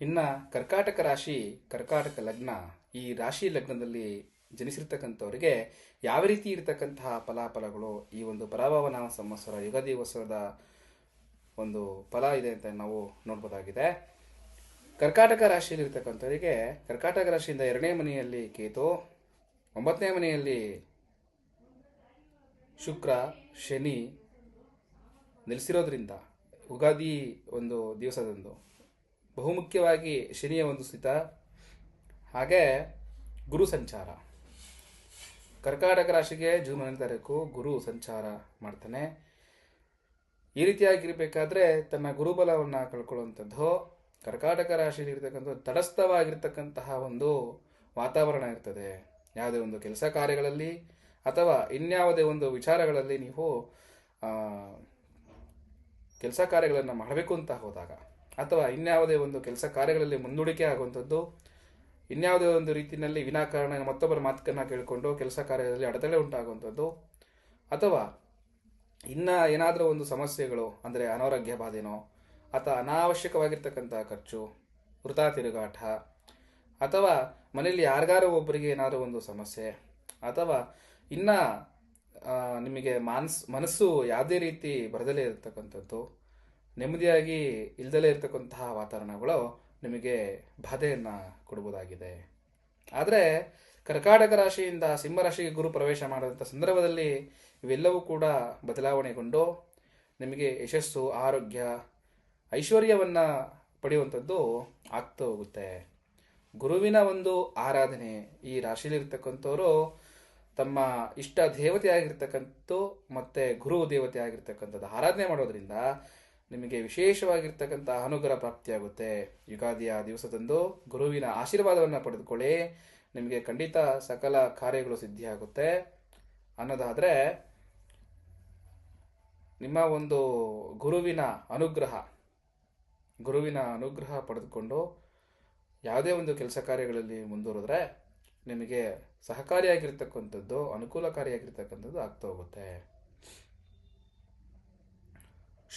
ಇನ್ನು ಕರ್ಕಾಟಕ ರಾಶಿ, ಕರ್ಕಾಟಕ ಲಗ್ನ, ಈ ರಾಶಿ ಲಗ್ನದಲ್ಲಿ ಜನಿಸಿರ್ತಕ್ಕಂಥವರಿಗೆ ಯಾವ ರೀತಿ ಇರತಕ್ಕಂತಹ ಫಲಾಫಲಗಳು ಈ ಒಂದು ಪರಾಭವ ನಾಮ ಸಂವತ್ಸರ ಯುಗಾದಿ ವರ್ಷದ ಒಂದು ಫಲ ಇದೆ ಅಂತ ನಾವು ನೋಡ್ಬೋದಾಗಿದೆ. ಕರ್ಕಾಟಕ ರಾಶಿಯಲ್ಲಿ ಇರ್ತಕ್ಕಂಥವರಿಗೆ ಕರ್ಕಾಟಕ ರಾಶಿಯಿಂದ 2ನೇ ಮನೆಯಲ್ಲಿ ಕೇತು, 9ನೇ ಮನೆಯಲ್ಲಿ ಶುಕ್ರ, ಶನಿ ನೆಲೆಸಿರೋದ್ರಿಂದ ಯುಗಾದಿ ಒಂದು ದಿವಸದಂದು ಬಹುಮುಖ್ಯವಾಗಿ ಶನಿಯ ಒಂದು ಸ್ಥಿತ, ಹಾಗೆ ಗುರು ಸಂಚಾರ. ಕರ್ಕಾಟಕ ರಾಶಿಗೆ ಜೂನ್ 1ನೇ ತಾರೀಕು ಗುರು ಸಂಚಾರ ಮಾಡ್ತಾನೆ. ಈ ರೀತಿಯಾಗಿರ್ಬೇಕಾದ್ರೆ ತನ್ನ ಗುರುಬಲವನ್ನು ಕಳ್ಕೊಳ್ಳುವಂಥದ್ದು ಕರ್ಕಾಟಕ ರಾಶಿಯಲ್ಲಿ ಇರತಕ್ಕಂಥ ತಟಸ್ಥವಾಗಿರ್ತಕ್ಕಂತಹ ಒಂದು ವಾತಾವರಣ ಇರ್ತದೆ. ಯಾವುದೇ ಒಂದು ಕೆಲಸ ಕಾರ್ಯಗಳಲ್ಲಿ ಅಥವಾ ಇನ್ಯಾವುದೇ ಒಂದು ವಿಚಾರಗಳಲ್ಲಿ ನೀವು ಕೆಲಸ ಕಾರ್ಯಗಳನ್ನು ಮಾಡಬೇಕು ಅಂತ ಹೋದಾಗ, ಅಥವಾ ಇನ್ಯಾವುದೇ ಒಂದು ಕೆಲಸ ಕಾರ್ಯಗಳಲ್ಲಿ ಮುಂದೂಡಿಕೆ ಆಗುವಂಥದ್ದು, ಇನ್ಯಾವುದೇ ಒಂದು ರೀತಿಯಲ್ಲಿ ವಿನಾಕಾರಣ ಮತ್ತೊಬ್ಬರ ಮಾತುಕನ್ನು ಕೇಳಿಕೊಂಡು ಕೆಲಸ ಕಾರ್ಯದಲ್ಲಿ ಅಡೆತಡೆ ಉಂಟಾಗುವಂಥದ್ದು, ಅಥವಾ ಇನ್ನು ಏನಾದರೂ ಒಂದು ಸಮಸ್ಯೆಗಳು ಅಂದರೆ ಅನಾರೋಗ್ಯ ಬಾಧೆನೋ ಅಥವಾ ಅನಾವಶ್ಯಕವಾಗಿರ್ತಕ್ಕಂಥ ಖರ್ಚು, ವೃಥಾ ತಿರುಗಾಟ, ಅಥವಾ ಮನೆಯಲ್ಲಿ ಯಾರಿಗಾರು ಒಬ್ಬರಿಗೆ ಏನಾದರೂ ಒಂದು ಸಮಸ್ಯೆ, ಅಥವಾ ಇನ್ನು ನಿಮಗೆ ಮನಸ್ಸು ಯಾವುದೇ ರೀತಿ ಬರದಲೇ ಇರತಕ್ಕಂಥದ್ದು, ನೆಮ್ಮದಿಯಾಗಿ ಇಲ್ದಲೇ ಇರತಕ್ಕಂತಹ ವಾತಾವರಣಗಳು ನಿಮಗೆ ಬಾಧೆಯನ್ನು ಕೊಡುವುದಾಗಿದೆ. ಆದರೆ ಕರ್ಕಾಟಕ ರಾಶಿಯಿಂದ ಸಿಂಹರಾಶಿಗೆ ಗುರು ಪ್ರವೇಶ ಮಾಡುವಂಥ ಸಂದರ್ಭದಲ್ಲಿ ಇವೆಲ್ಲವೂ ಕೂಡ ಬದಲಾವಣೆಗೊಂಡು ನಿಮಗೆ ಯಶಸ್ಸು, ಆರೋಗ್ಯ, ಐಶ್ವರ್ಯವನ್ನು ಪಡೆಯುವಂಥದ್ದು ಆಗ್ತಾ ಹೋಗುತ್ತೆ. ಗುರುವಿನ ಒಂದು ಆರಾಧನೆ, ಈ ರಾಶಿಯಲ್ಲಿರ್ತಕ್ಕಂಥವರು ತಮ್ಮ ಇಷ್ಟ ದೇವತೆ ಆಗಿರ್ತಕ್ಕಂಥ ಮತ್ತು ಗುರು ದೇವತೆ ಆಗಿರ್ತಕ್ಕಂಥದ್ದು ಆರಾಧನೆ ಮಾಡೋದ್ರಿಂದ ನಿಮಗೆ ವಿಶೇಷವಾಗಿರ್ತಕ್ಕಂಥ ಅನುಗ್ರಹ ಪ್ರಾಪ್ತಿಯಾಗುತ್ತೆ. ಯುಗಾದಿಯ ದಿವಸದಂದು ಗುರುವಿನ ಆಶೀರ್ವಾದವನ್ನು ಪಡೆದುಕೊಳ್ಳಿ, ನಿಮಗೆ ಖಂಡಿತ ಸಕಲ ಕಾರ್ಯಗಳು ಸಿದ್ಧಿಯಾಗುತ್ತೆ ಅನ್ನೋದಾದರೆ, ನಿಮ್ಮ ಒಂದು ಗುರುವಿನ ಅನುಗ್ರಹ ಪಡೆದುಕೊಂಡು ಯಾವುದೇ ಒಂದು ಕೆಲಸ ಕಾರ್ಯಗಳಲ್ಲಿ ಮುಂದುವರೆದ್ರೆ ನಿಮಗೆ ಸಹಕಾರಿಯಾಗಿರ್ತಕ್ಕಂಥದ್ದು, ಅನುಕೂಲಕಾರಿಯಾಗಿರ್ತಕ್ಕಂಥದ್ದು ಆಗ್ತಾ ಹೋಗುತ್ತೆ.